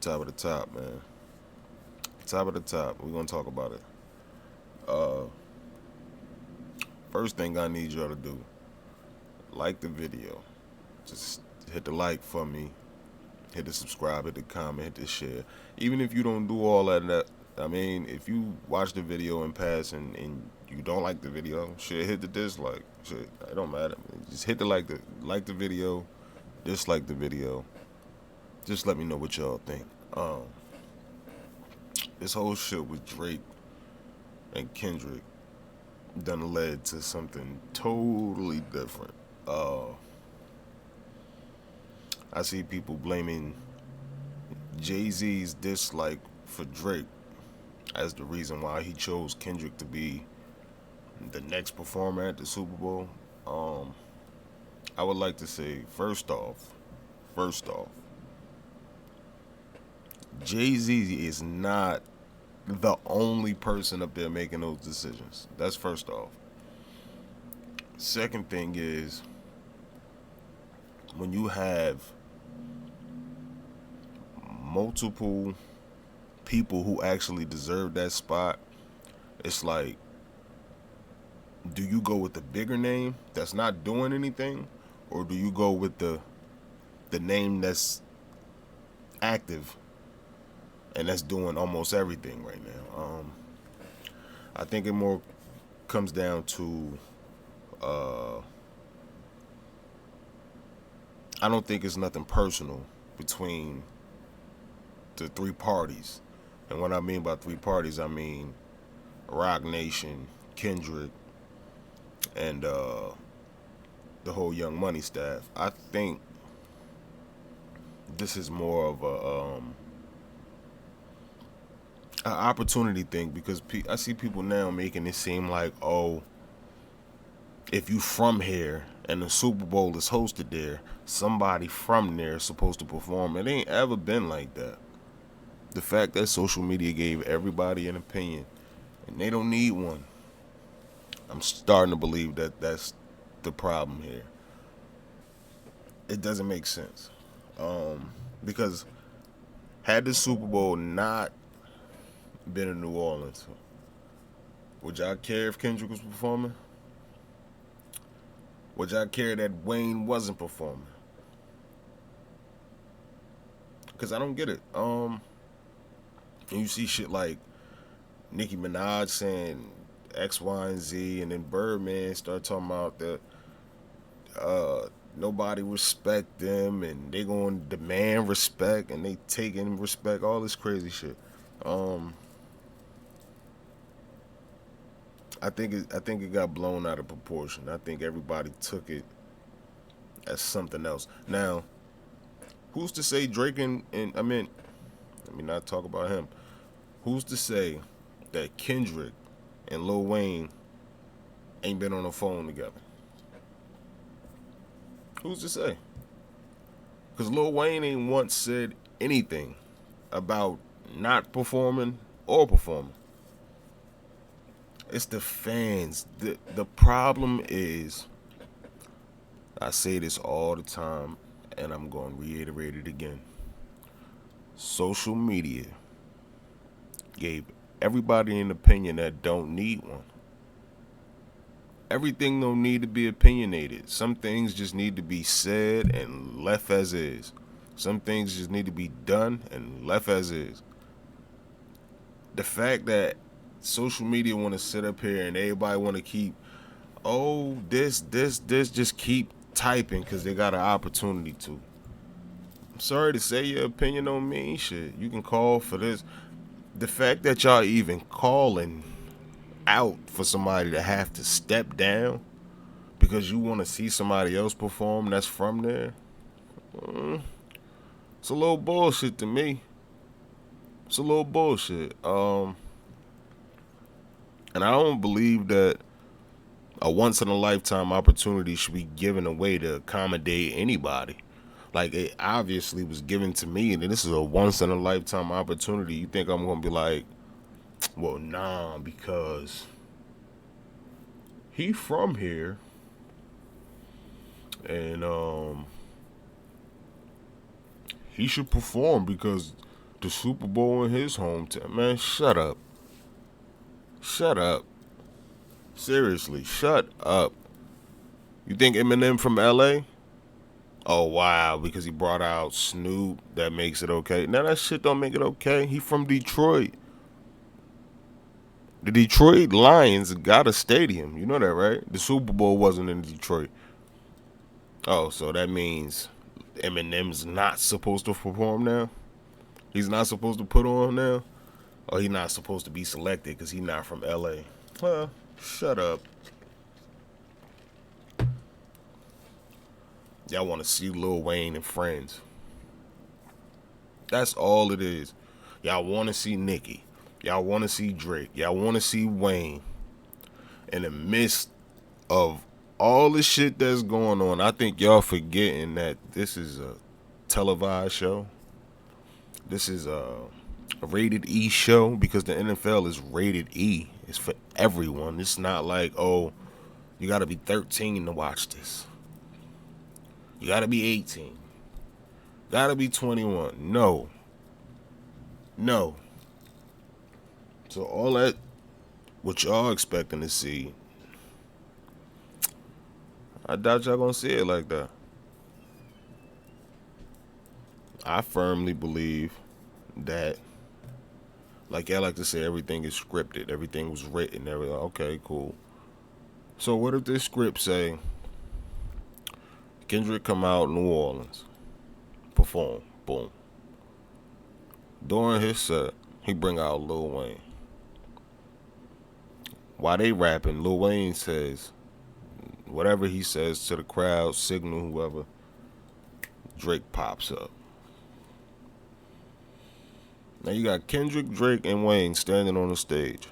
Top of the top, man. Top of the top. We're gonna talk about it. Uh, First thing I need y'all to do: like the video. Just hit the like for me. Hit the subscribe. Hit the comment. Hit the share. Even if you don't do all that, I mean, if you watch the video and pass and you don't like the video, shit, hit the dislike. Shit, it don't matter. Just hit the like the video, dislike the video. Just let me know what y'all think. Um, this whole shit with Drake and Kendrick done led to something totally different. Uh, I see people blaming Jay Z's dislike for Drake as the reason why he chose Kendrick to be the next performer at the Super Bowl. Um, I would like to say first off, Jay Z is not the only person up there making those decisions. That's first off. Second thing is when you have multiple people who actually deserve that spot, it's like, do you go with the bigger name that's not doing anything, or do you go with the name that's active and that's doing almost everything right now? I think it more comes down to uh, I don't think it's nothing personal between the three parties. And what I mean by three parties, I mean Rock Nation, Kendrick, and the whole Young Money staff. I think this is more of an opportunity thing because I see people now making it seem like, oh, if you from here and the Super Bowl is hosted there, somebody from there is supposed to perform. It ain't ever been like that. The fact that social media gave everybody an opinion and they don't need one, I'm starting to believe that that's the problem here. It doesn't make sense. Because had the Super Bowl not been in New Orleans, would y'all care if Kendrick was performing? Would y'all care that Wayne wasn't performing? Because I don't get it. And you see shit like Nicki Minaj saying X, Y, and Z, and then Birdman start talking about that nobody respect them, and they going to demand respect, and they taking respect, all this crazy shit. Um, I think it got blown out of proportion. I think everybody took it as something else. Now, who's to say Drake and I mean, let me not talk about him. Who's to say that Kendrick and Lil Wayne ain't been on the phone together? Who's to say? Because Lil Wayne ain't once said anything about not performing or performing. It's the fans. The problem is, I say this all the time, and I'm going to reiterate it again. Social media gave everybody an opinion that don't need one. Everything don't need to be opinionated. Some things just need to be said and left as is. Some things just need to be done and left as is. The fact that social media want to sit up here and everybody want to keep, oh, this, just keep typing because they got an opportunity to. I'm sorry to say your opinion don't mean shit. You can call for this. The fact that y'all even calling out for somebody to have to step down because you want to see somebody else perform that's from there, it's a little bullshit to me. It's a little bullshit. And I don't believe that a once in a lifetime opportunity should be given away to accommodate anybody. Like, it obviously was given to me, and this is a once in a lifetime opportunity. You think I'm gonna be like, well, nah, because he from here, and he should perform because the Super Bowl in his hometown. Man, shut up. Shut up. Seriously, shut up. You think Eminem from LA? Oh wow, because he brought out Snoop, that makes it okay. Now that shit don't make it okay. He from Detroit. The Detroit Lions got a stadium. You know that, right? The Super Bowl wasn't in Detroit. Oh, so that means Eminem's not supposed to perform now? He's not supposed to put on now? Or he's not supposed to be selected because he's not from LA? Well, shut up. Y'all want to see Lil Wayne and friends. That's all it is. Y'all want to see Nicki. Y'all want to see Drake. Y'all want to see Wayne. In the midst of all the shit that's going on, I think y'all forgetting that this is a televised show. This is a rated E show because the NFL is rated E. It's for everyone. It's not like, oh, you got to be 13 to watch this. You got to be 18. Got to be 21. No. No. So all that, what y'all expecting to see, I doubt y'all gonna see it like that. I firmly believe that, like y'all like to say, everything is scripted, everything was written, everything. Okay, cool. So what if this script say Kendrick come out in New Orleans, perform, boom. During his set, he bring out Lil Wayne. While they rapping, Lil Wayne says whatever he says to the crowd, signal whoever. Drake pops up. Now you got Kendrick, Drake, and Wayne standing on the stage.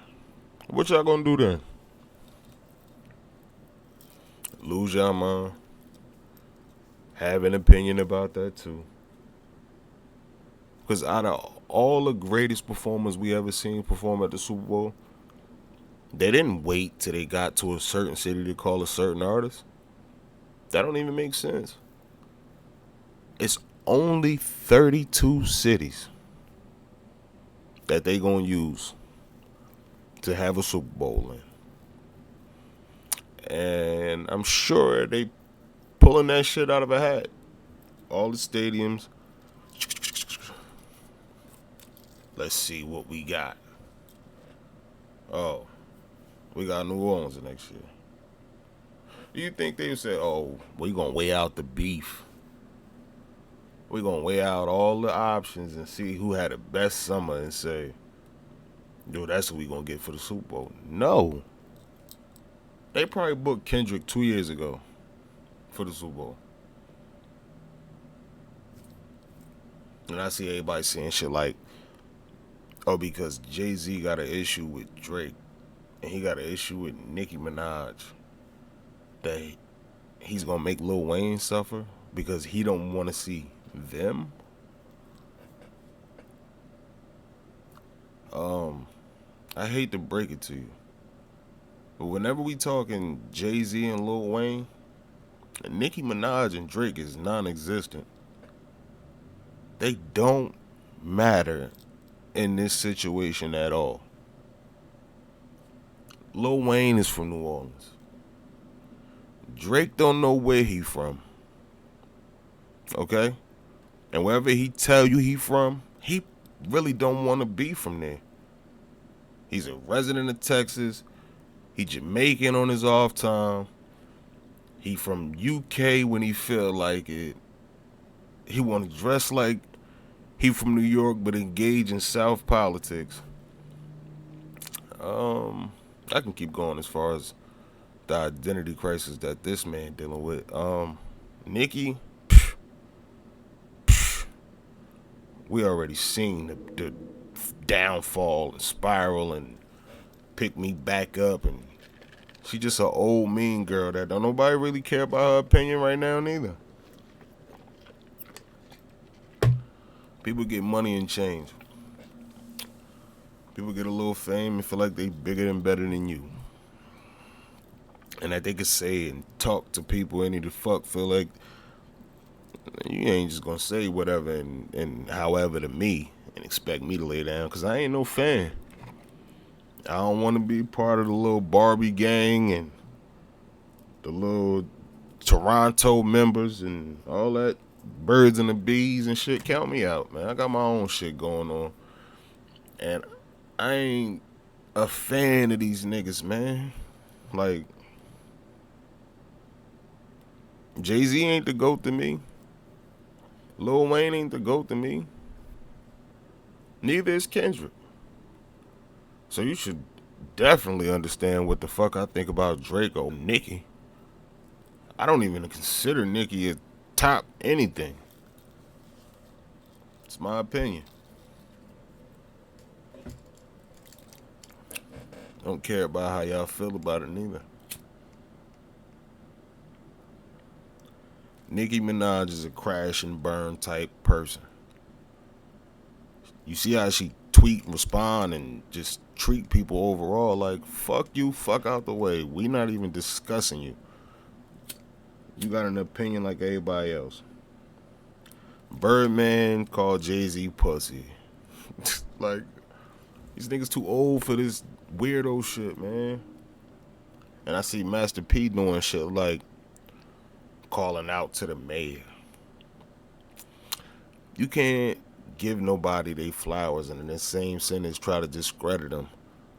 What y'all gonna do then? Lose y'all mind? Have an opinion about that too? Because out of all the greatest performers we ever seen perform at the Super Bowl, they didn't wait till they got to a certain city to call a certain artist. That don't even make sense. It's only 32 cities that they gonna use to have a Super Bowl in. And I'm sure they pulling that shit out of a hat. All the stadiums. Let's see what we got. Oh, we got New Orleans the next year. Do you think they would say, oh, we gonna weigh out the beef? We gonna weigh out all the options and see who had the best summer and say, yo, that's what we gonna get for the Super Bowl? No. They probably booked Kendrick 2 years ago for the Super Bowl. And I see everybody saying shit like, oh, because Jay-Z got an issue with Drake and he got an issue with Nicki Minaj, that he's gonna make Lil Wayne suffer because he don't want to see them. I hate to break it to you, but whenever we talking Jay-Z and Lil Wayne, Nicki Minaj and Drake is non-existent. They don't matter in this situation at all. Lil Wayne is from New Orleans. Drake don't know where he from. Okay? And wherever he tell you he from, he really don't want to be from there. He's a resident of Texas. He Jamaican on his off time. He from UK when he feel like it. He want to dress like he from New York but engage in South politics. I can keep going as far as the identity crisis that this man dealing with. Nicki, we already seen the downfall and spiral and pick me back up, and she just an old mean girl that don't nobody really care about her opinion right now neither. People get money and change. People get a little fame and feel like they bigger and better than you. And that they can say and talk to people any the fuck feel like you ain't just gonna say whatever and however to me and expect me to lay down because I ain't no fan. I don't want to be part of the little Barbie gang and the little Toronto members and all that birds and the bees and shit. Count me out, man. I got my own shit going on. And I ain't a fan of these niggas, man. Like, Jay-Z ain't the GOAT to me. Lil Wayne ain't the GOAT to me. Neither is Kendrick. So you should definitely understand what the fuck I think about Drake or Nicki. I don't even consider Nicki a top anything. It's my opinion. Don't care about how y'all feel about it neither. Nicki Minaj is a crash and burn type person. You see how she tweet, respond, and just treat people overall like, fuck you, fuck out the way. We not even discussing you. You got an opinion like everybody else. Birdman called Jay-Z pussy. Like, these niggas too old for this weirdo shit, man. And I see Master P doing shit like calling out to the mayor. You can't give nobody they flowers and in the same sentence try to discredit them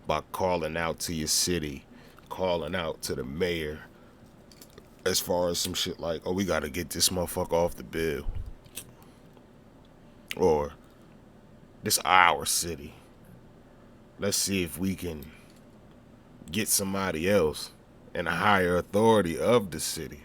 by calling out to your city, calling out to the mayor as far as some shit like, oh, we gotta get this motherfucker off the bill. Or, this our city. Let's see if we can get somebody else in a higher authority of the city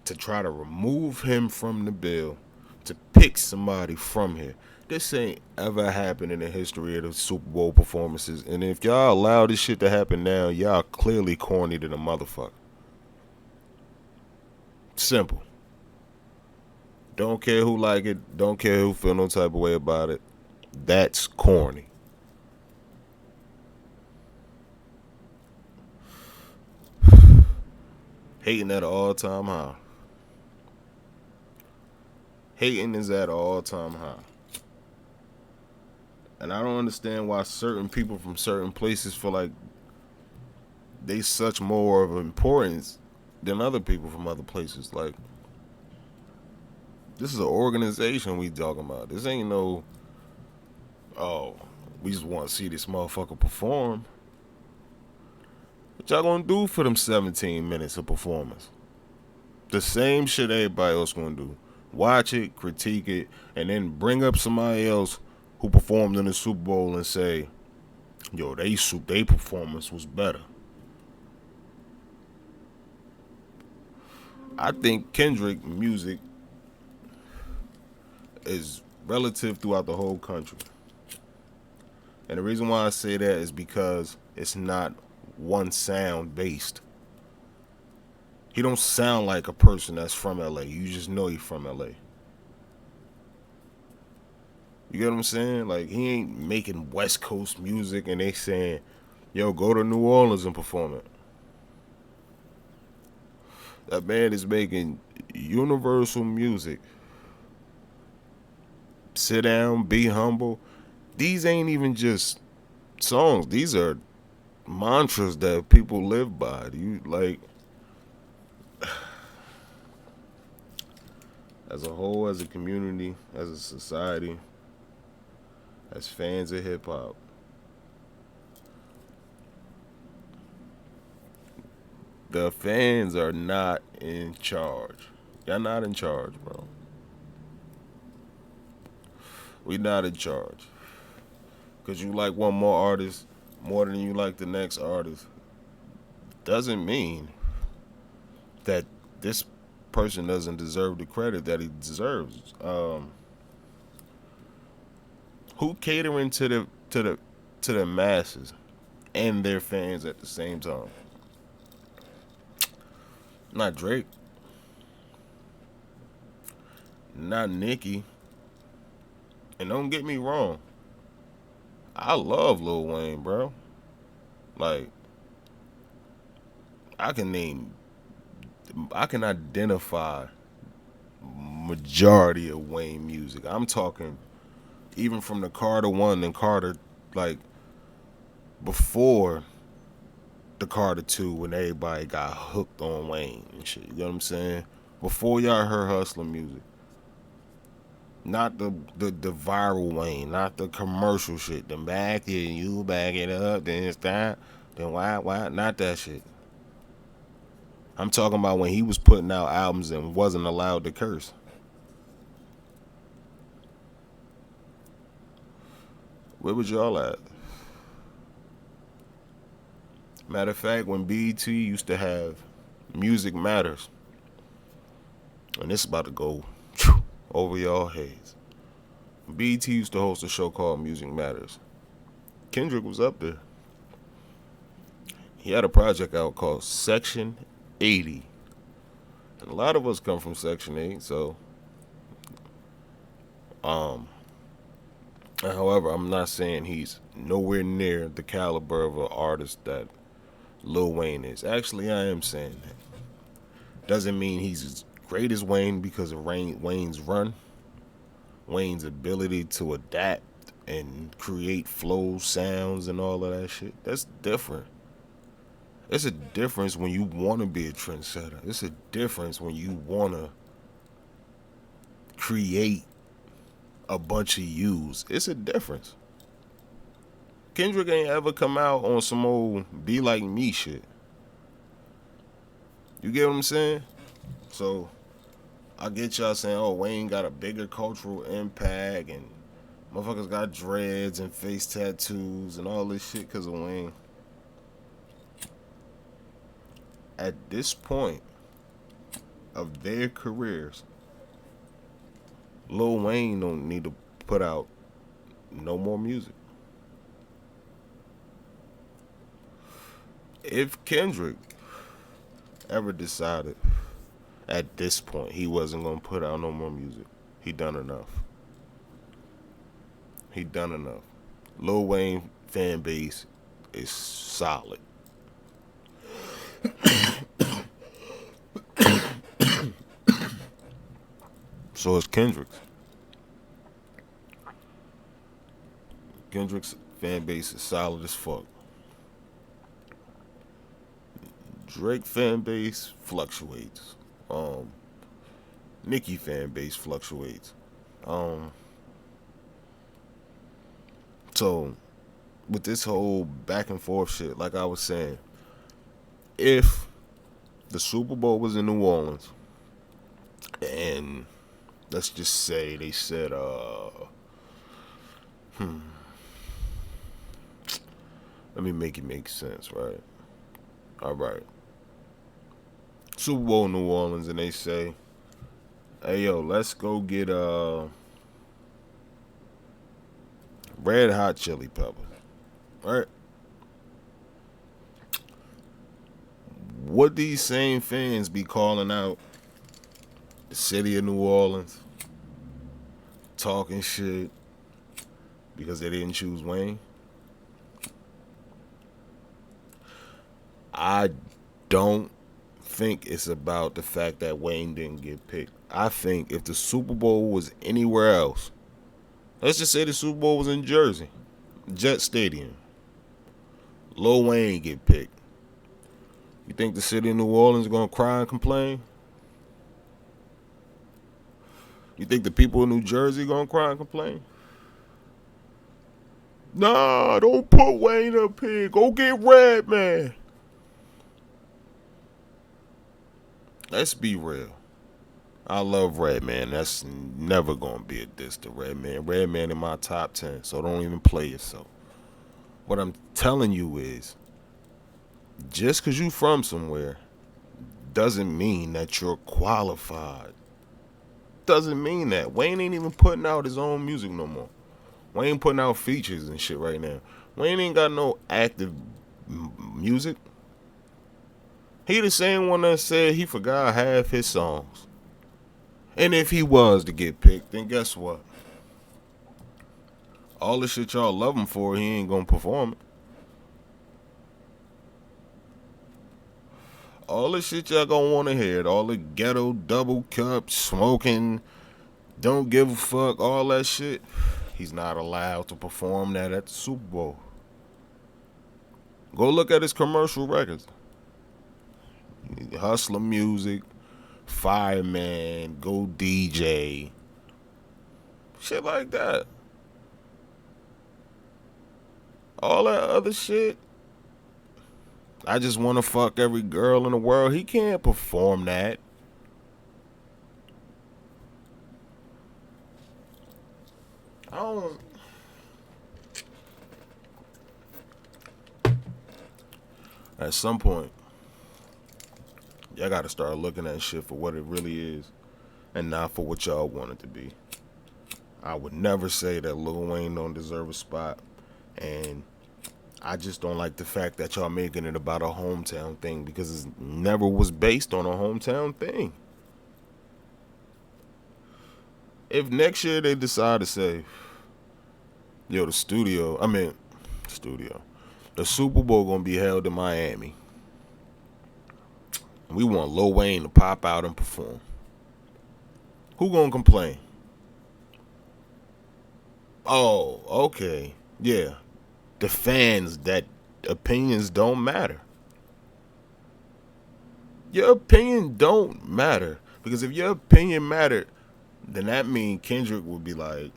to try to remove him from the bill, to pick somebody from here. This ain't ever happened in the history of the Super Bowl performances. And if y'all allow this shit to happen now, y'all clearly corny to the motherfucker. Simple. Don't care who like it. Don't care who feel no type of way about it. That's corny. Hating at an all-time high. Hating is at an all-time high. And I don't understand why certain people from certain places feel like they such more of importance than other people from other places. Like, this is an organization we talking about. This ain't no, oh, we just want to see this motherfucker perform. What y'all gonna do for them 17 minutes of performance? The same shit everybody else gonna do. Watch it, critique it, and then bring up somebody else who performed in the Super Bowl and say, yo, they performance was better. I think Kendrick music is relative throughout the whole country. And the reason why I say that is because it's not one sound based. He don't sound like a person that's from LA. You just know he's from LA. You get what I'm saying? Like, he ain't making West Coast music and they saying, yo, go to New Orleans and perform it. That man is making universal music. Sit down, be humble. These ain't even just songs. These are mantras that people live by. You like, as a whole, as a community, as a society, as fans of hip hop, the fans are not in charge. Y'all not in charge, bro. We not in charge. Cause you like one more artist more than you like the next artist doesn't mean that this person doesn't deserve the credit that he deserves. Who catering to the masses and their fans at the same time? Not Drake. Not Nicki. And don't get me wrong, I love Lil Wayne, bro. Like, I can identify majority of Wayne music. I'm talking even from the Carter 1 and Carter, like, before the Carter 2 when everybody got hooked on Wayne and shit. You know what I'm saying? Before y'all heard hustler music. Not the viral Wayne, not the commercial shit. The back it, you back it up, then it's that, then why, not that shit. I'm talking about when he was putting out albums and wasn't allowed to curse. Where was y'all at? Matter of fact, when BET used to have Music Matters, and this is about to go over y'all heads. BET used to host a show called Music Matters. Kendrick was up there. He had a project out called Section 80. And a lot of us come from Section 8, so however, I'm not saying he's nowhere near the caliber of an artist that Lil Wayne is. Actually, I am saying that. Doesn't mean he's as great as Wayne because of Wayne's run, Wayne's ability to adapt and create flows, sounds, and all of that shit. That's different. It's a difference when you want to be a trendsetter. It's a difference when you want to create a bunch of yous. It's a difference. Kendrick ain't ever come out on some old be like me shit. You get what I'm saying? So I get y'all saying, oh, Wayne got a bigger cultural impact and motherfuckers got dreads and face tattoos and all this shit because of Wayne. At this point of their careers, Lil Wayne don't need to put out no more music. If Kendrick ever decided at this point he wasn't gonna put out no more music, he done enough. He done enough. Lil Wayne fan base is solid. So is Kendrick's. Kendrick's fan base is solid as fuck. Drake fan base fluctuates. Nicki fan base fluctuates. So with this whole back and forth shit, like I was saying, if the Super Bowl was in New Orleans and let's just say they said let me make it make sense, right? Alright. Super Bowl in New Orleans and they say, hey yo, let's go get Red Hot Chili Peppers. Right? Would these same fans be calling out the city of New Orleans, talking shit because they didn't choose Wayne? I don't think it's about the fact that Wayne didn't get picked. I think if the Super Bowl was anywhere else, let's just say the Super Bowl was in Jersey, Jet Stadium, Lil Wayne get picked. You think the city of New Orleans is gonna cry and complain? You think the people in New Jersey gonna cry and complain? Nah, don't put Wayne up here. Go get Redman. Let's be real. I love Redman. That's never gonna be a diss to Redman. Redman in my top 10, so don't even play yourself. What I'm telling you is, just because you from somewhere doesn't mean that you're qualified. Doesn't mean that. Wayne ain't even putting out his own music no more. Wayne putting out features and shit right now. Wayne ain't got no active music. He the same one that said he forgot half his songs. And if he was to get picked, then guess what? All the shit y'all love him for, he ain't gonna perform it. All the shit y'all gonna wanna hear, all the ghetto double cup, smoking, don't give a fuck, all that shit, He's not allowed to perform that at the Super Bowl. Go look at his commercial records. Hustler Music, Fireman, Go DJ, shit like that. All that other shit. I just want to fuck every girl in the world. He can't perform that. I don't. At some point, y'all gotta start looking at shit for what it really is and not for what y'all want it to be. I would never say that Lil Wayne don't deserve a spot, and I just don't like the fact that y'all making it about a hometown thing because it never was based on a hometown thing. If next year they decide to say, yo, the Super Bowl gonna be held in Miami. We want Lil Wayne to pop out and perform. Who gonna complain? Oh, okay. Yeah. The fans that opinions don't matter. Your opinion don't matter. Because if your opinion mattered, then that means Kendrick would be like,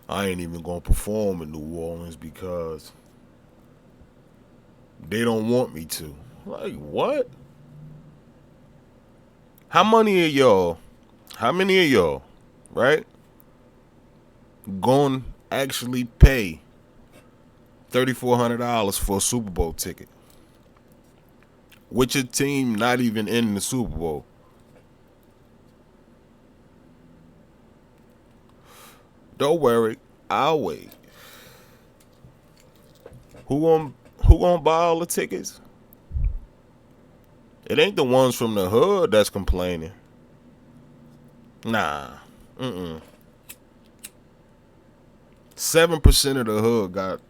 I ain't even gonna perform in New Orleans because they don't want me to. Like, what? How many of y'all, right, gonna actually pay $3,400 for a Super Bowl ticket with your team not even in the Super Bowl? Don't worry, I'll wait. Who gonna buy all the tickets? It ain't the ones from the hood that's complaining. Nah. 7% of the hood got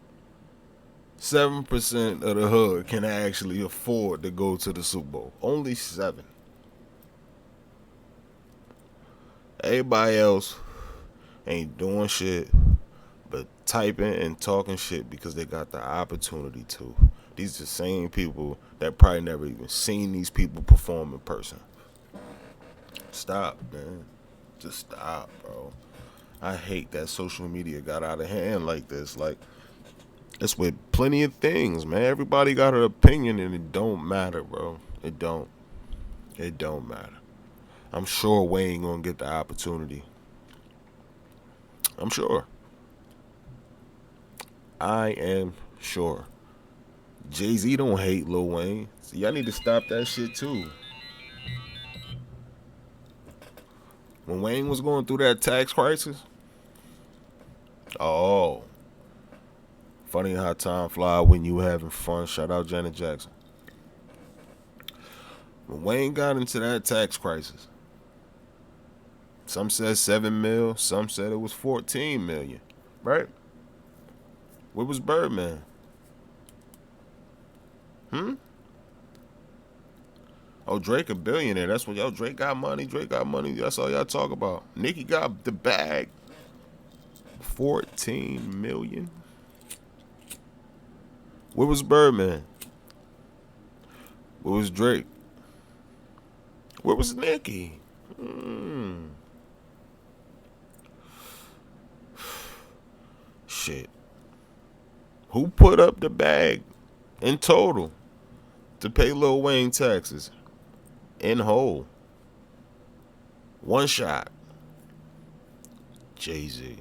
7% of the hood can actually afford to go to the Super Bowl. Only 7. Everybody else ain't doing shit but typing and talking shit because they got the opportunity to. These are the same people that probably never even seen these people perform in person. Stop, man. Just stop, bro. I hate that social media got out of hand like this. Like, it's with plenty of things, man. Everybody got an opinion and it don't matter, bro. It don't. It don't matter. I'm sure Wayne gonna get the opportunity. I'm sure. I am sure. Jay-Z don't hate Lil Wayne. So y'all need to stop that shit too. When Wayne was going through that tax crisis, oh, funny how time fly when you having fun. Shout out Janet Jackson. When Wayne got into that tax crisis, some said 7 mil, some said it was 14 million. Right? Where was Birdman? Oh, Drake a billionaire. That's what y'all. Drake got money. Drake got money. That's all y'all talk about. Nicki got the bag. 14 million. Where was Birdman? Where was Drake? Where was Nicki? Shit. Who put up the bag in total to pay Lil Wayne taxes in whole? One shot. Jay-Z.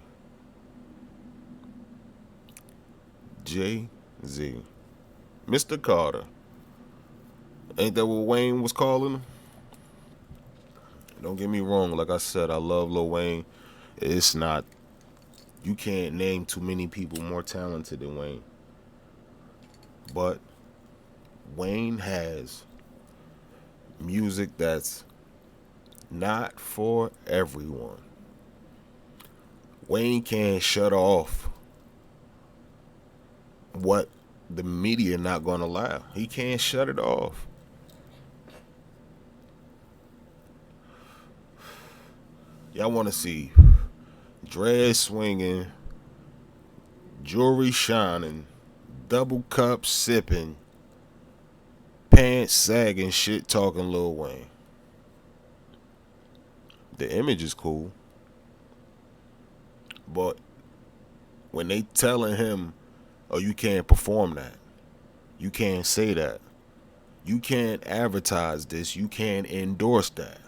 Jay-Z. Mr. Carter. Ain't that what Wayne was calling him? Don't get me wrong. Like I said, I love Lil Wayne. It's not. You can't name too many people more talented than Wayne. But Wayne has music that's not for everyone. Wayne can't shut off what the media not going to allow. He can't shut it off. Y'all want to see dread swinging, jewelry shining, double cup sipping, pants sagging, shit talking Lil Wayne. The image is cool, but when they telling him, "Oh, you can't perform that. You can't say that. You can't advertise this. You can't endorse that."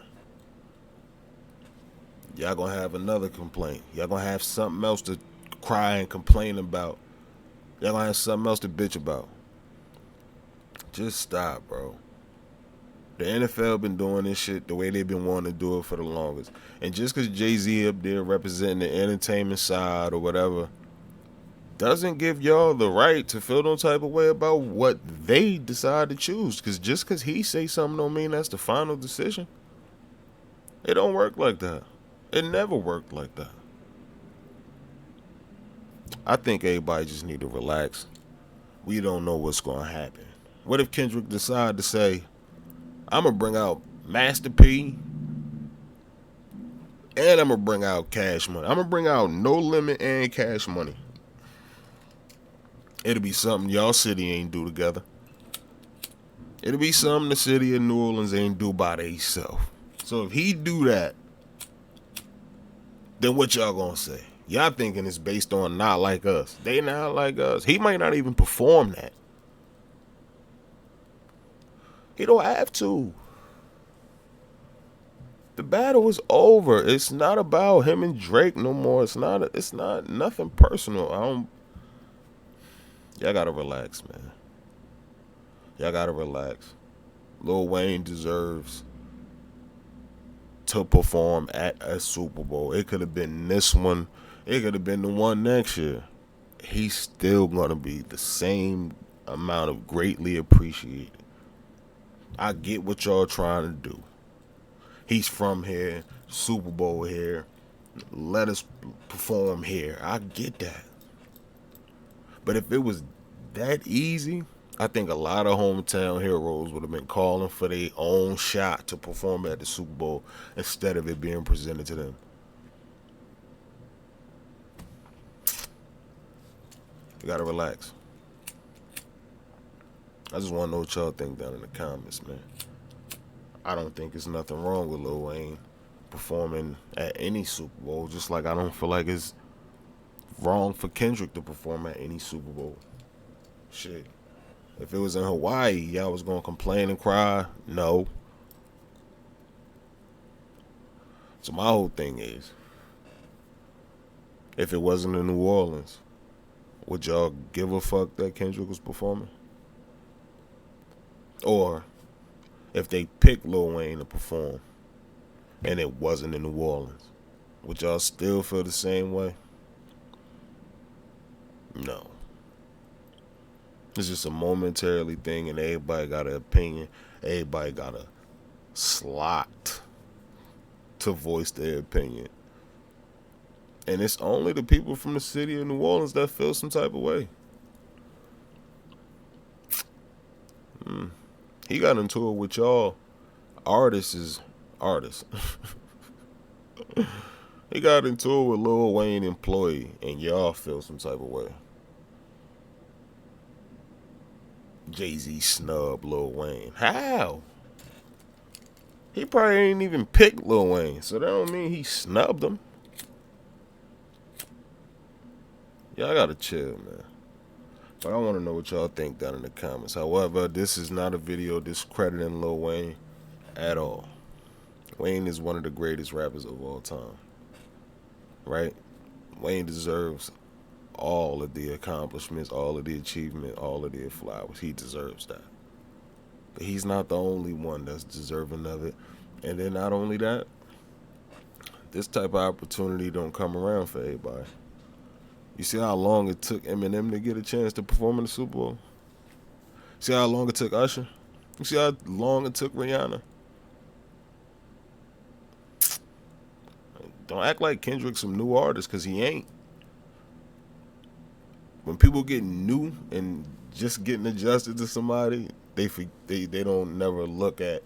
Y'all gonna have another complaint. Y'all gonna have something else to cry and complain about. Y'all gonna have something else to bitch about. Just stop, bro. The NFL been doing this shit the way they've been wanting to do it for the longest. And just because Jay-Z up there representing the entertainment side or whatever, doesn't give y'all the right to feel no type of way about what they decide to choose. Because just because he say something don't mean that's the final decision. It don't work like that. It never worked like that. I think everybody just need to relax. We don't know what's going to happen. What if Kendrick decide to say, I'm going to bring out Master P and I'm going to bring out Cash Money. I'm going to bring out No Limit and Cash Money. It'll be something y'all city ain't do together. It'll be something the city of New Orleans ain't do by themselves. So if he do that, then what y'all gonna say? Y'all thinking it's based on not like us. They not like us. He might not even perform that. He don't have to. The battle is over. It's not about him and Drake no more. It's not nothing personal. Y'all gotta relax, man. Y'all gotta relax. Lil Wayne deserves to perform at a Super Bowl. It could have been this one. It could have been the one next year. He's still gonna be the same amount of greatly appreciated. I get what y'all trying to do. He's from here, Super Bowl here. Let us perform here. I get that. But if it was that easy, I think a lot of hometown heroes would have been calling for their own shot to perform at the Super Bowl instead of it being presented to them. You gotta relax. I just want to know what y'all think down in the comments, man. I don't think there's nothing wrong with Lil Wayne performing at any Super Bowl, just like I don't feel like it's wrong for Kendrick to perform at any Super Bowl. Shit. If it was in Hawaii, y'all was gonna complain and cry? No. So my whole thing is, if it wasn't in New Orleans, would y'all give a fuck that Kendrick was performing? Or if they picked Lil Wayne to perform and it wasn't in New Orleans, would y'all still feel the same way? No. It's just a momentarily thing, and everybody got an opinion. Everybody got a slot to voice their opinion. And it's only the people from the city of New Orleans that feel some type of way. He got into it with y'all. Artists is artists. He got into it with Lil Wayne employee, and y'all feel some type of way. Jay-Z snub Lil Wayne. How? He probably ain't even picked Lil Wayne, so that don't mean he snubbed him. Y'all gotta chill, man. But I want to know what y'all think down in the comments. However, this is not a video discrediting Lil Wayne at all. Wayne is one of the greatest rappers of all time. Right? Wayne deserves all of the accomplishments, all of the achievement, all of the flowers. He deserves that. But he's not the only one that's deserving of it. And then not only that, this type of opportunity don't come around for everybody. You see how long it took Eminem to get a chance to perform in the Super Bowl? See how long it took Usher? You see how long it took Rihanna? Don't act like Kendrick's some new artist, because he ain't. When people get new and just getting adjusted to somebody, they don't never look at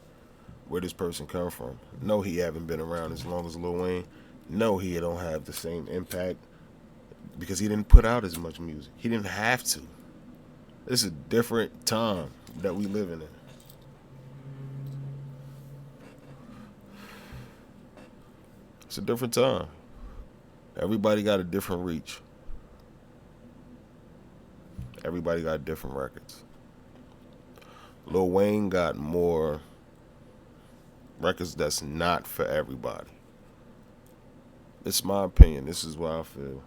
where this person come from. No, he haven't been around as long as Lil Wayne. No, he don't have the same impact because he didn't put out as much music. He didn't have to. It's a different time that we living in. It's a different time. Everybody got a different reach. Everybody got different records. Lil Wayne got more records that's not for everybody. It's my opinion. This is what I feel.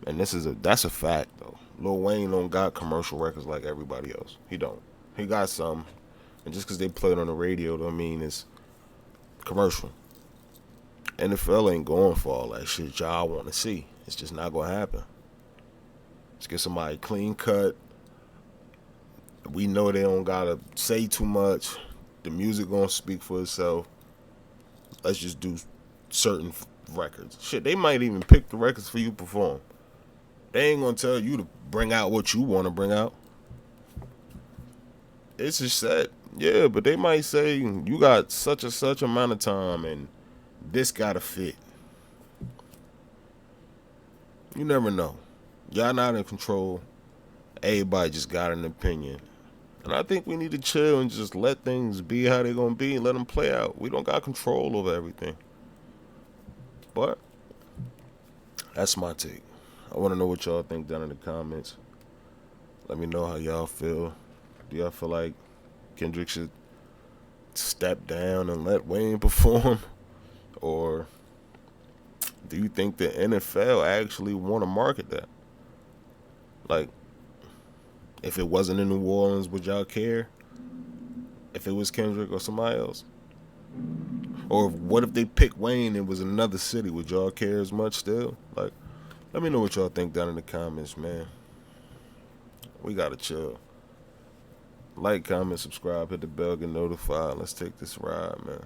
And that's a fact though. Lil Wayne don't got commercial records like everybody else. He don't. He got some. And just because they play it on the radio don't mean it's commercial. NFL ain't going for all that shit y'all want to see. It's just not going to happen. Let's get somebody clean cut. We know they don't got to say too much. The music going to speak for itself. Let's just do certain records. Shit, they might even pick the records for you to perform. They ain't going to tell you to bring out what you want to bring out. It's a set. Yeah, but they might say you got such and such amount of time and this got to fit. You never know. Y'all not in control. Everybody just got an opinion. And I think we need to chill and just let things be how they're going to be and let them play out. We don't got control over everything. But that's my take. I want to know what y'all think down in the comments. Let me know how y'all feel. Do y'all feel like Kendrick should step down and let Wayne perform? Or do you think the NFL actually want to market that? Like, if it wasn't in New Orleans, would y'all care? If it was Kendrick or somebody else? Or what if they picked Wayne and it was in another city? Would y'all care as much still? Like, let me know what y'all think down in the comments, man. We gotta chill. Like, comment, subscribe, hit the bell, get notified. Let's take this ride, man.